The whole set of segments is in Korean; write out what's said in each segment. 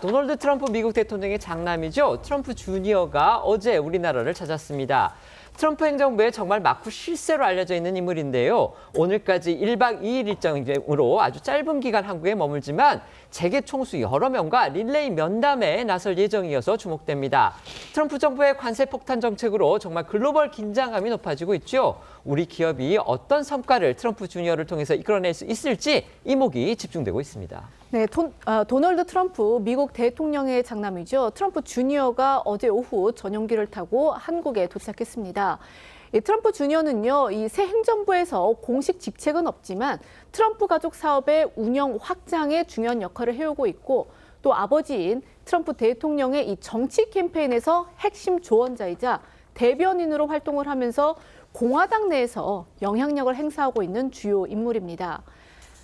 도널드 트럼프 미국 대통령의 장남이죠. 트럼프 주니어가 어제 우리나라를 찾았습니다. 트럼프 행정부에 정말 막후 실세로 알려져 있는 인물인데요. 오늘까지 1박 2일 일정으로 아주 짧은 기간 한국에 머물지만 재계 총수 여러 명과 릴레이 면담에 나설 예정이어서 주목됩니다. 트럼프 정부의 관세 폭탄 정책으로 정말 글로벌 긴장감이 높아지고 있죠. 우리 기업이 어떤 성과를 트럼프 주니어를 통해서 이끌어낼 수 있을지 이목이 집중되고 있습니다. 네, 도널드 트럼프 미국 대통령의 장남이죠. 트럼프 주니어가 어제 오후 전용기를 타고 한국에 도착했습니다. 트럼프 주니어는요, 이 새 행정부에서 공식 직책은 없지만 트럼프 가족 사업의 운영 확장에 중요한 역할을 해오고 있고 또 아버지인 트럼프 대통령의 이 정치 캠페인에서 핵심 조언자이자 대변인으로 활동을 하면서 공화당 내에서 영향력을 행사하고 있는 주요 인물입니다.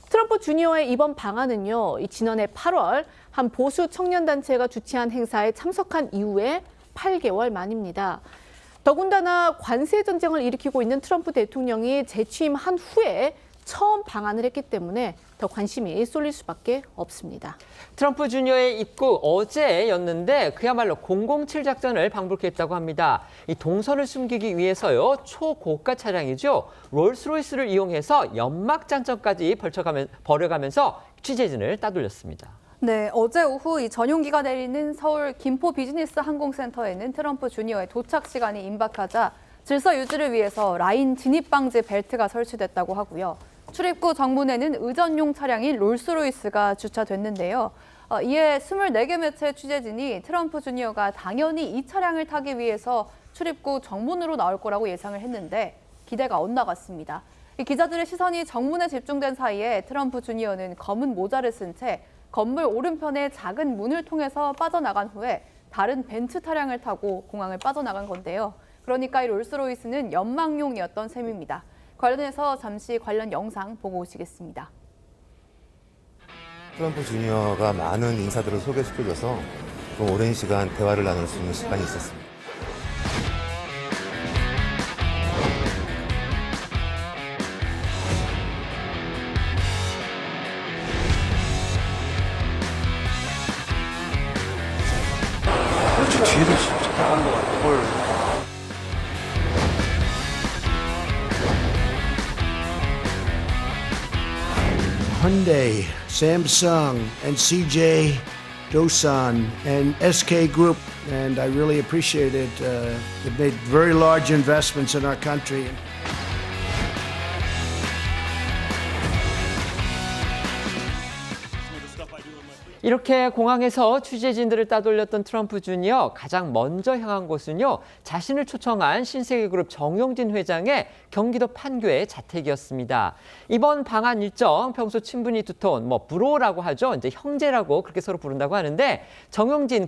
트럼프 주니어의 이번 방한은요, 지난해 8월 한 보수 청년단체가 주최한 행사에 참석한 이후에 8개월 만입니다. 더군다나 관세 전쟁을 일으키고 있는 트럼프 대통령이 재취임한 후에 처음 방한을 했기 때문에 더 관심이 쏠릴 수밖에 없습니다. 트럼프 주니어의 입국 어제였는데 그야말로 007 작전을 방불케했다고 합니다. 이 동선을 숨기기 위해서요, 초고가 차량이죠. 롤스로이스를 이용해서 연막 장전까지 벌여가면서 취재진을 따돌렸습니다. 네, 어제 오후 이 전용기가 내리는 서울 김포 비즈니스 항공센터에는 트럼프 주니어의 도착 시간이 임박하자 질서 유지를 위해서 라인 진입 방지 벨트가 설치됐다고 하고요. 출입구 정문에는 의전용 차량인 롤스로이스가 주차됐는데요. 이에 24개 매체 취재진이 트럼프 주니어가 당연히 이 차량을 타기 위해서 출입구 정문으로 나올 거라고 예상을 했는데 기대가 엇나갔습니다. 기자들의 시선이 정문에 집중된 사이에 트럼프 주니어는 검은 모자를 쓴 채 건물 오른편의 작은 문을 통해서 빠져나간 후에 다른 벤츠 차량을 타고 공항을 빠져나간 건데요. 그러니까 이 롤스로이스는 연막용이었던 셈입니다. 관련해서 잠시 관련 영상 보고 오시겠습니다. 트럼프 주니어가 많은 인사들을 소개시켜줘서 좀 오랜 시간 대화를 나눌 수 있는 시간이 있었습니다. 뒤에도 진짜 나간 것 같아. 뭘. Hyundai, Samsung, and CJ, Dosan, and SK Group, and I really appreciate it. They've made very large investments in our country. 이렇게 공항에서 취재진들을 따돌렸던 트럼프 주니어 가장 먼저 향한 곳은요, 자신을 초청한 신세계그룹 정용진 회장의 경기도 판교의 자택이었습니다. 이번 방한 일정 평소 친분이 두터운 브로라고 하죠. 이제 형제라고 그렇게 서로 부른다고 하는데 정용진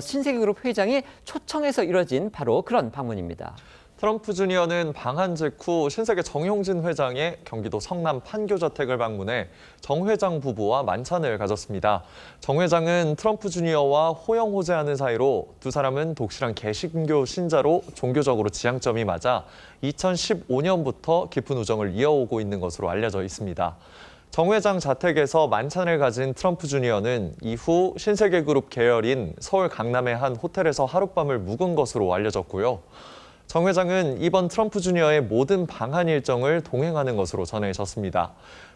신세계그룹 회장이 초청해서 이뤄진 바로 그런 방문입니다. 트럼프 주니어는 방한 직후 신세계 정용진 회장의 경기도 성남 판교 자택을 방문해 정 회장 부부와 만찬을 가졌습니다. 정 회장은 트럼프 주니어와 호영호재하는 사이로 두 사람은 독실한 개신교 신자로 종교적으로 지향점이 맞아 2015년부터 깊은 우정을 이어오고 있는 것으로 알려져 있습니다. 정 회장 자택에서 만찬을 가진 트럼프 주니어는 이후 신세계그룹 계열인 서울 강남의 한 호텔에서 하룻밤을 묵은 것으로 알려졌고요. 정 회장은 이번 트럼프 주니어의 모든 방한 일정을 동행하는 것으로 전해졌습니다.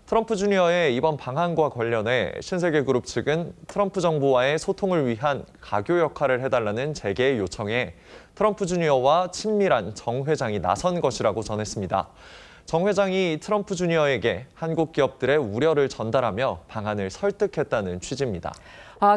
트럼프 주니어의 이번 방한과 관련해 신세계그룹 측은 트럼프 정부와의 소통을 위한 가교 역할을 해달라는 재계의 요청에 트럼프 주니어와 친밀한 정 회장이 나선 것이라고 전했습니다. 정 회장이 트럼프 주니어에게 한국 기업들의 우려를 전달하며 방한을 설득했다는 취지입니다.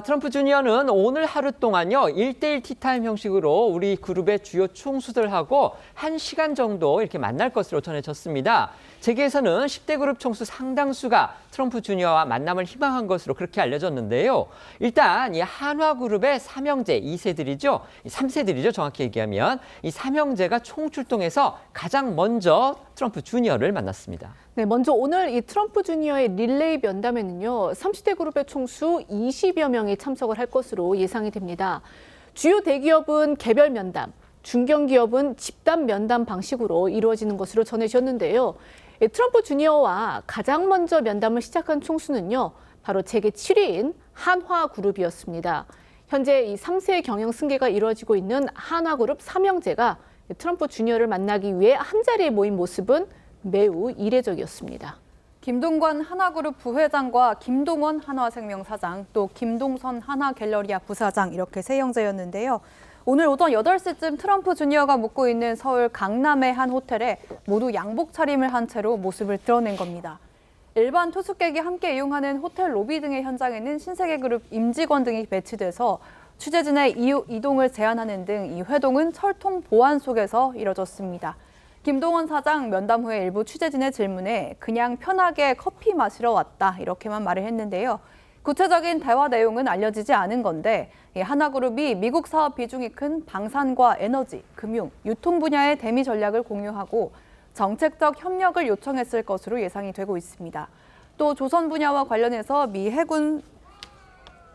트럼프 주니어는 오늘 하루 동안요, 1대1 티타임 형식으로 우리 그룹의 주요 총수들하고 1시간 정도 이렇게 만날 것으로 전해졌습니다. 재계에서는 10대 그룹 총수 상당수가 트럼프 주니어와 만남을 희망한 것으로 그렇게 알려졌는데요. 일단 이 한화그룹의 삼형제 2세들이죠. 3세들이죠. 정확히 얘기하면. 이 삼형제가 총출동해서 가장 먼저 트럼프 주니어를 만났습니다. 네, 먼저 오늘 이 트럼프 주니어의 릴레이 면담에는요, 30대 그룹의 총수 20여 명이 참석을 할 것으로 예상이 됩니다. 주요 대기업은 개별 면담, 중견기업은 집단 면담 방식으로 이루어지는 것으로 전해졌는데요. 트럼프 주니어와 가장 먼저 면담을 시작한 총수는요, 바로 세계 7위인 한화그룹이었습니다. 현재 이 3세 경영 승계가 이루어지고 있는 한화그룹 삼형제가 트럼프 주니어를 만나기 위해 한자리에 모인 모습은 매우 이례적이었습니다. 김동관 한화그룹 부회장과 김동원 한화생명 사장, 또 김동선 한화갤러리아 부사장 이렇게 세 형제였는데요. 오늘 오전 8시쯤 트럼프 주니어가 묵고 있는 서울 강남의 한 호텔에 모두 양복 차림을 한 채로 모습을 드러낸 겁니다. 일반 투숙객이 함께 이용하는 호텔 로비 등의 현장에는 신세계그룹 임직원 등이 배치돼서 취재진의 이동을 제한하는 등 이 회동은 철통 보안 속에서 이뤄졌습니다. 김동원 사장 면담 후에 일부 취재진의 질문에 그냥 편하게 커피 마시러 왔다 이렇게만 말을 했는데요. 구체적인 대화 내용은 알려지지 않은 건데 한화그룹이 미국 사업 비중이 큰 방산과 에너지, 금융, 유통 분야의 대미 전략을 공유하고 정책적 협력을 요청했을 것으로 예상이 되고 있습니다. 또 조선 분야와 관련해서 미 해군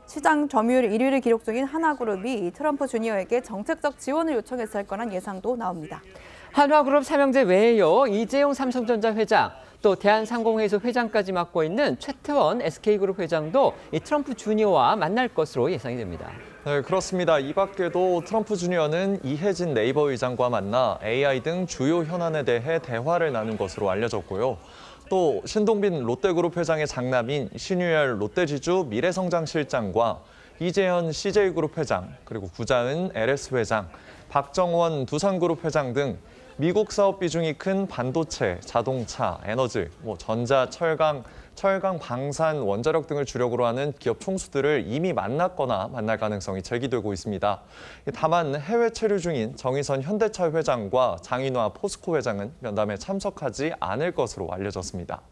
시장 점유율 1위를 기록 중인 한화그룹이 트럼프 주니어에게 정책적 지원을 요청했을 거란 예상도 나옵니다. 한화그룹 삼형제 외에요. 이재용 삼성전자 회장, 또 대한상공회의소 회장까지 맡고 있는 최태원 SK그룹 회장도 이 트럼프 주니어와 만날 것으로 예상이 됩니다. 네, 그렇습니다. 이 밖에도 트럼프 주니어는 이해진 네이버 의장과 만나 AI 등 주요 현안에 대해 대화를 나눈 것으로 알려졌고요. 또 신동빈 롯데그룹 회장의 장남인 신유열 롯데지주 미래성장실장과 이재현 CJ그룹 회장, 그리고 구자은 LS 회장, 박정원 두산그룹 회장 등 미국 사업 비중이 큰 반도체, 자동차, 에너지, 전자, 철강, 방산, 원자력 등을 주력으로 하는 기업 총수들을 이미 만났거나 만날 가능성이 제기되고 있습니다. 다만 해외 체류 중인 정의선 현대차 회장과 장인화 포스코 회장은 면담에 참석하지 않을 것으로 알려졌습니다.